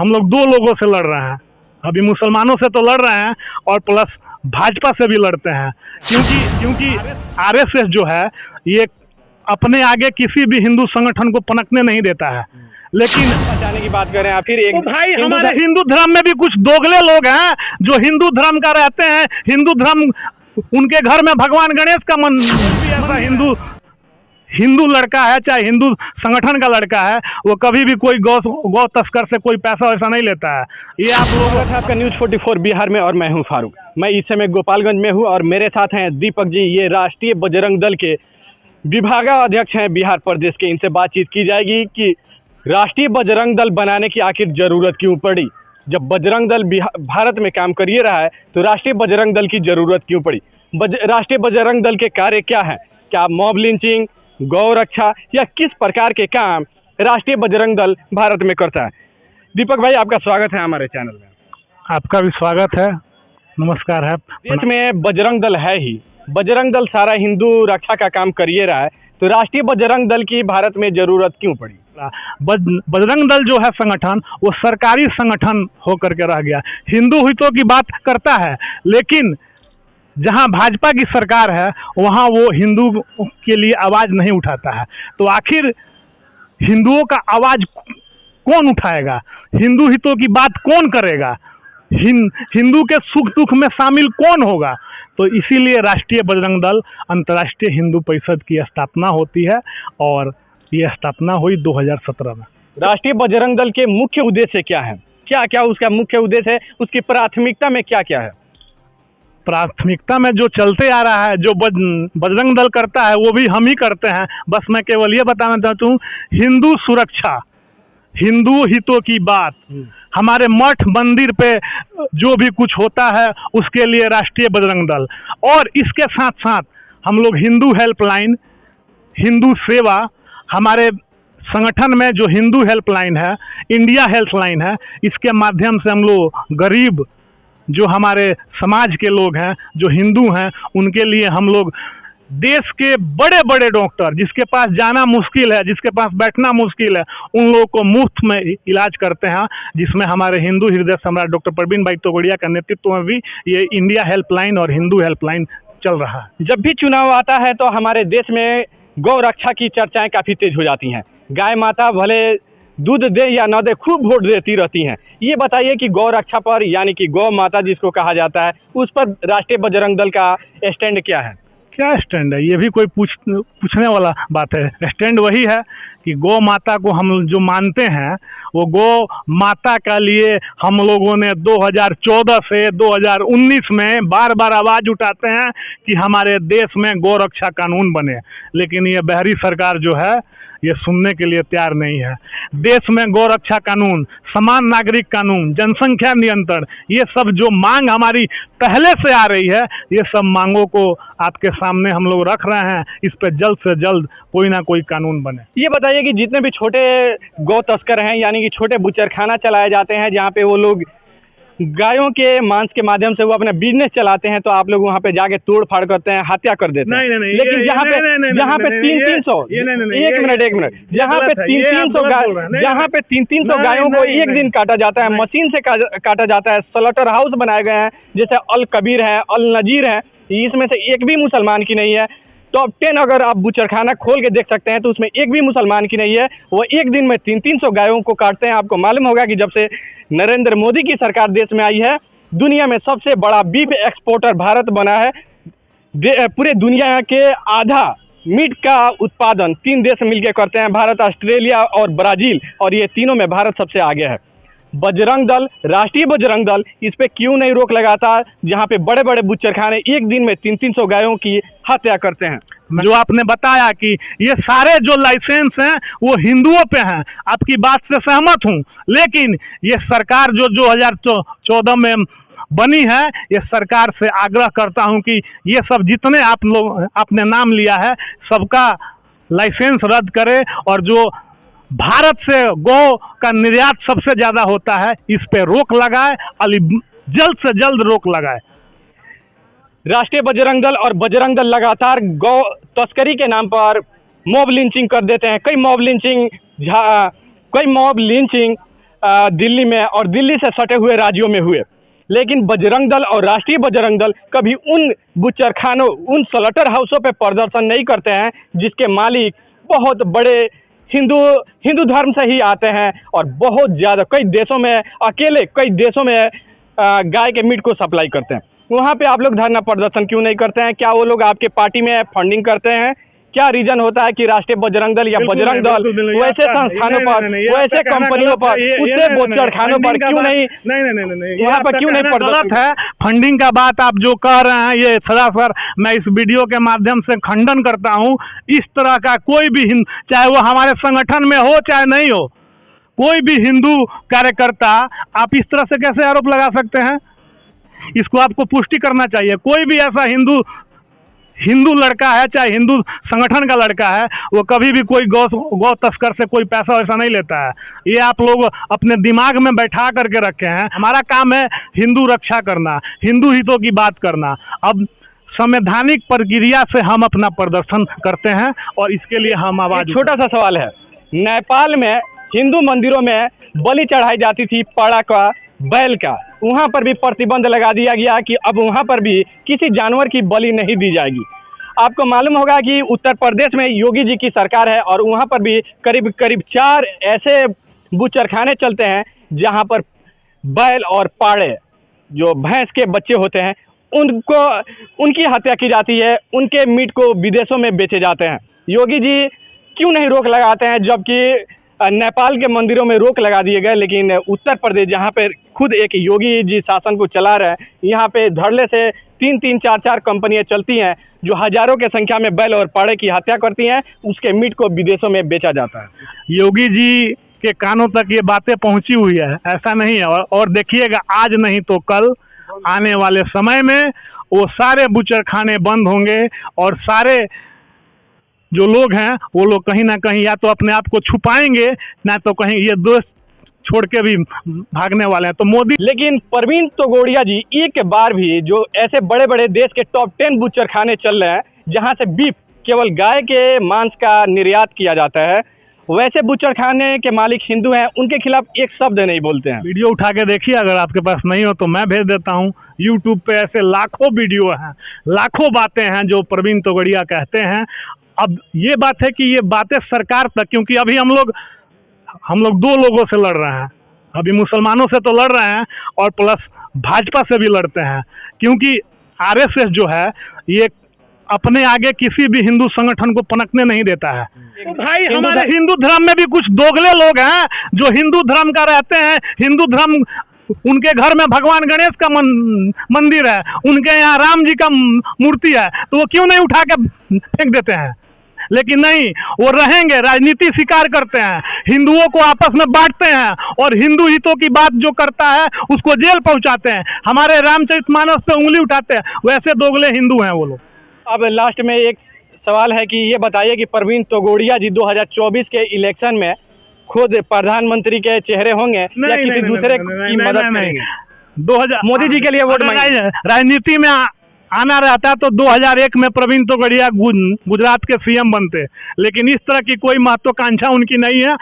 हम लोग दो लोगों से लड़ रहे हैं। अभी मुसलमानों से तो लड़ रहे हैं और प्लस भाजपा से भी लड़ते हैं, क्योंकि आरएसएस जो है ये अपने आगे किसी भी हिंदू संगठन को पनपने नहीं देता है। लेकिन बचाने की बात करें आप, फिर एक तो भाई हमारे हिंदू धर्म में भी कुछ दोगले लोग हैं जो हिंदू धर्म का रहते हैं। हिंदू धर्म, उनके घर में भगवान गणेश का मन भी ऐसा हिंदू लड़का है, चाहे हिंदू संगठन का लड़का है, वो कभी भी कोई गौ तस्कर से कोई पैसा वैसा नहीं लेता है। ये आप लोगों का आपका न्यूज़ 44 बिहार में, और मैं हूं फारूक। मैं इस समय गोपालगंज में हूं और मेरे साथ हैं दीपक जी, ये राष्ट्रीय बजरंग दल के विभागाध्यक्ष हैं बिहार प्रदेश के। इनसे बातचीत की जाएगी कि राष्ट्रीय बजरंग दल बनाने की आखिर जरूरत क्यों पड़ी। जब बजरंग दल भारत में काम कर ही रहा है तो राष्ट्रीय बजरंग दल की जरूरत क्यों पड़ी। राष्ट्रीय बजरंग दल के कार्य क्या है, क्या मॉब लिंचिंग, गौ रक्षा या किस प्रकार के काम राष्ट्रीय बजरंग दल भारत में करता है। दीपक भाई, आपका स्वागत है हमारे चैनल में। आपका भी स्वागत है, नमस्कार है। देश में बजरंग दल है ही, बजरंग दल सारा हिंदू रक्षा का काम कर ही रहा है, तो राष्ट्रीय बजरंग दल की भारत में जरूरत क्यों पड़ी। बजरंग दल जो है संगठन, वो सरकारी संगठन होकर के रह गया। हिंदू हितों की बात करता है, लेकिन जहां भाजपा की सरकार है वहां वो हिंदू के लिए आवाज नहीं उठाता है। तो आखिर हिंदुओं का आवाज कौन उठाएगा, हिंदू हितों की बात कौन करेगा, हिंदू के सुख दुख में शामिल कौन होगा। तो इसीलिए राष्ट्रीय बजरंग दल अंतर्राष्ट्रीय हिंदू परिषद की स्थापना होती है और ये स्थापना हुई 2017 में। राष्ट्रीय बजरंग दल के मुख्य उद्देश्य क्या है, क्या क्या उसका मुख्य उद्देश्य है, उसकी प्राथमिकता में क्या क्या है। प्राथमिकता में जो चलते आ रहा है, जो बजरंग दल करता है वो भी हम ही करते हैं। बस मैं केवल ये बताना चाहता हूँ, हिंदू सुरक्षा, हिंदू हितों की बात, हमारे मठ मंदिर पे जो भी कुछ होता है उसके लिए राष्ट्रीय बजरंग दल। और इसके साथ साथ हम लोग हिंदू हेल्पलाइन, हिंदू सेवा, हमारे संगठन में जो हिंदू हेल्पलाइन है, इंडिया हेल्पलाइन है, इसके माध्यम से हम लोग गरीब जो हमारे समाज के लोग हैं, जो हिंदू हैं, उनके लिए हम लोग देश के बड़े बड़े डॉक्टर, जिसके पास जाना मुश्किल है, जिसके पास बैठना मुश्किल है, उन लोगों को मुफ्त में इलाज करते हैं। जिसमें हमारे हिंदू हृदय सम्राट डॉक्टर प्रवीण भाई तोगड़िया का नेतृत्व में भी ये इंडिया हेल्पलाइन और हिंदू हेल्पलाइन चल रहा है। जब भी चुनाव आता है तो हमारे देश में गौ रक्षा की चर्चाएं काफ़ी तेज हो जाती हैं। गाय माता भले दूध दे या न दे, खूब वोट देती रहती हैं। ये बताइए कि गौ रक्षा पर, यानी कि गौ माता जिसको कहा जाता है, उस पर राष्ट्रीय बजरंग दल का स्टैंड क्या है। क्या स्टैंड है, ये भी कोई पूछने वाला बात है। स्टैंड वही है कि गौ माता को हम जो मानते हैं, वो गौ माता का लिए हम लोगों ने 2014 से 2019 में बार बार आवाज़ उठाते हैं कि हमारे देश में गौ रक्षा कानून बने, लेकिन ये बहरी सरकार जो है ये सुनने के लिए तैयार नहीं है। देश में गौ रक्षा कानून, समान नागरिक कानून, जनसंख्या नियंत्रण, ये सब जो मांग हमारी पहले से आ रही है, ये सब मांगों को आपके सामने हम लोग रख रहे हैं। इस पर जल्द से जल्द कोई ना कोई कानून बने। ये बताइए कि जितने भी छोटे गौ तस्कर हैं, यानी कि छोटे बुचरखाना चलाए जाते हैं, जहाँ पे वो लोग गायों के मांस के माध्यम से वो अपना बिजनेस चलाते हैं, तो आप लोग वहाँ पे जाके तोड़ फाड़ करते हैं, हत्या कर देते हैं। नहीं, लेकिन जहाँ पे 300 एक मिनट, जहाँ पे 300 गायों को एक दिन काटा जाता है, मशीन से काटा जाता है, स्लॉटर हाउस बनाए गए हैं, जैसे अल कबीर है, अल नजीर है, इसमें से एक भी मुसलमान की नहीं है। टॉप 10 अगर आप बुचरखाना खोल के देख सकते हैं तो उसमें एक भी मुसलमान की नहीं है। वो एक दिन में 300 गायों को काटते हैं। आपको मालूम होगा कि जब से नरेंद्र मोदी की सरकार देश में आई है, दुनिया में सबसे बड़ा बीफ एक्सपोर्टर भारत बना है। पूरे दुनिया के आधा मीट का उत्पादन 3 देश मिलकर करते हैं, भारत, ऑस्ट्रेलिया और ब्राज़ील, और ये तीनों में भारत सबसे आगे है। बजरंग दल, राष्ट्रीय बजरंग दल, इस पे क्यों नहीं रोक लगाता, जहाँ पे बड़े बड़े बुचरखाने एक दिन में 300 गायों की हत्या करते हैं। जो आपने बताया कि ये सारे जो लाइसेंस हैं वो हिंदुओं पे हैं, आपकी बात से सहमत हूँ, लेकिन ये सरकार जो 2014 में बनी है, ये सरकार से आग्रह करता हूँ कि ये सब जितने आप लोग आपने नाम लिया है, सबका लाइसेंस रद्द करे और जो भारत से गौ का निर्यात सबसे ज़्यादा होता है, इस पे रोक लगाए, जल्द से जल्द रोक लगाए। राष्ट्रीय बजरंग दल और बजरंग दल लगातार गौ तस्करी के नाम पर मॉब लिंचिंग कर देते हैं। कई मॉब लिंचिंग दिल्ली में और दिल्ली से सटे हुए राज्यों में हुए, लेकिन बजरंग दल और राष्ट्रीय बजरंग दल कभी उन बुच्चरखानों, उन स्लॉटर हाउसों पे प्रदर्शन नहीं करते हैं जिसके मालिक बहुत बड़े हिंदू धर्म से ही आते हैं और बहुत ज़्यादा कई देशों में, अकेले कई देशों में गाय के मीट को सप्लाई करते हैं। वहाँ पे आप लोग धरना प्रदर्शन क्यों नहीं करते हैं? क्या वो लोग आपके पार्टी में फंडिंग करते हैं? क्या रीजन होता है कि राष्ट्रीय बजरंग दल या बजरंग दल वैसे संस्थानों पर, वैसे कंपनियों पर, उससे बुच्चरखानों पर क्यों नहीं वहाँ पर क्यों नहीं प्रदर्शन है? फंडिंग का बात आप जो कह रहे हैं ये सरासर मैं इस वीडियो के माध्यम से खंडन करता हूँ। इस तरह का कोई भी चाहे वो हमारे संगठन में हो चाहे नहीं हो, कोई भी हिंदू कार्यकर्ता आप इस तरह से कैसे आरोप लगा सकते हैं? इसको आपको पुष्टि करना चाहिए। कोई भी ऐसा हिंदू लड़का है, चाहे हिंदू संगठन का लड़का है, वो कभी भी कोई गौ तस्कर से कोई पैसा वैसा नहीं लेता है। ये आप लोग अपने दिमाग में बैठा करके रखे हैं। हमारा काम है हिंदू रक्षा करना, हिंदू हितों की बात करना। अब संवैधानिक प्रक्रिया से हम अपना प्रदर्शन करते हैं और इसके लिए हम आवाज। छोटा सा सवाल है, नेपाल में हिंदू मंदिरों में बलि चढ़ाई जाती थी पाड़ा का, बैल का, वहाँ पर भी प्रतिबंध लगा दिया गया कि अब वहाँ पर भी किसी जानवर की बलि नहीं दी जाएगी। आपको मालूम होगा कि उत्तर प्रदेश में योगी जी की सरकार है और वहाँ पर भी करीब 4 ऐसे बुच्चरखाने चलते हैं जहाँ पर बैल और पाड़े, जो भैंस के बच्चे होते हैं, उनकी हत्या की जाती है, उनके मीट को विदेशों में बेचे जाते हैं। योगी जी क्यों नहीं रोक लगाते हैं? जबकि नेपाल के मंदिरों में रोक लगा दिए गए, लेकिन उत्तर प्रदेश जहाँ पे खुद एक योगी जी शासन को चला रहे हैं, यहाँ पे धड़ल्ले से 3-3, 4-4 कंपनियां चलती हैं जो हजारों के संख्या में बैल और पाड़े की हत्या करती हैं, उसके मीट को विदेशों में बेचा जाता है। योगी जी के कानों तक ये बातें पहुंची हुई है, ऐसा नहीं है। और देखिएगा आज नहीं तो कल आने वाले समय में वो सारे बुच्चरखाने बंद होंगे और सारे जो लोग हैं वो लोग कहीं ना कहीं या तो अपने आप को छुपाएंगे, ना तो कहीं ये दोस्त छोड़ के भी भागने वाले हैं। तो मोदी, लेकिन प्रवीण तोगड़िया जी एक बार भी, जो ऐसे बड़े बड़े देश के टॉप 10 बुच्चरखाने चल रहे हैं जहां से बीफ, केवल गाय के मांस का निर्यात किया जाता है, वैसे बुच्चरखाने के मालिक हिंदू हैं, उनके खिलाफ एक शब्द नहीं बोलते हैं। वीडियो उठा के देखिए, अगर आपके पास नहीं हो तो मैं भेज देता हूँ। यूट्यूब पे ऐसे लाखों वीडियो हैं, लाखों बातें हैं जो प्रवीण तोगड़िया कहते हैं। अब ये बात है कि ये बातें सरकार तक, क्योंकि अभी हम लोग 2 लोगों से लड़ रहे हैं, अभी मुसलमानों से तो लड़ रहे हैं और प्लस भाजपा से भी लड़ते हैं, क्योंकि आरएसएस जो है ये अपने आगे किसी भी हिंदू संगठन को पनकने नहीं देता है। तो भाई हमारे हिंदू धर्म में भी कुछ दोगले लोग हैं जो हिंदू धर्म का रहते हैं। हिंदू धर्म, उनके घर में भगवान गणेश का मंदिर है, उनके यहाँ राम जी का मूर्ति है, तो वो क्यों नहीं उठा के फेंक देते हैं? लेकिन नहीं, वो रहेंगे, राजनीति स्वीकार करते हैं, हिंदुओं को आपस में बांटते हैं और हिंदू हितों की बात जो करता है उसको जेल पहुंचाते हैं, हमारे रामचरितमानस पे उंगली उठाते हैं। वैसे दोगले हिंदू हैं वो लोग। अब लास्ट में एक सवाल है कि ये बताइए कि प्रवीण तोगड़िया जी 2024 के इलेक्शन में खुद प्रधानमंत्री के चेहरे होंगे या किसी दूसरे की मदद करेंगे? मोदी जी के लिए वोट मांगेंगे? राजनीति में आना रहता तो 2001 में प्रवीण तोगड़िया गुजरात के सीएम बनते, लेकिन इस तरह की कोई महत्वाकांक्षा उनकी नहीं है।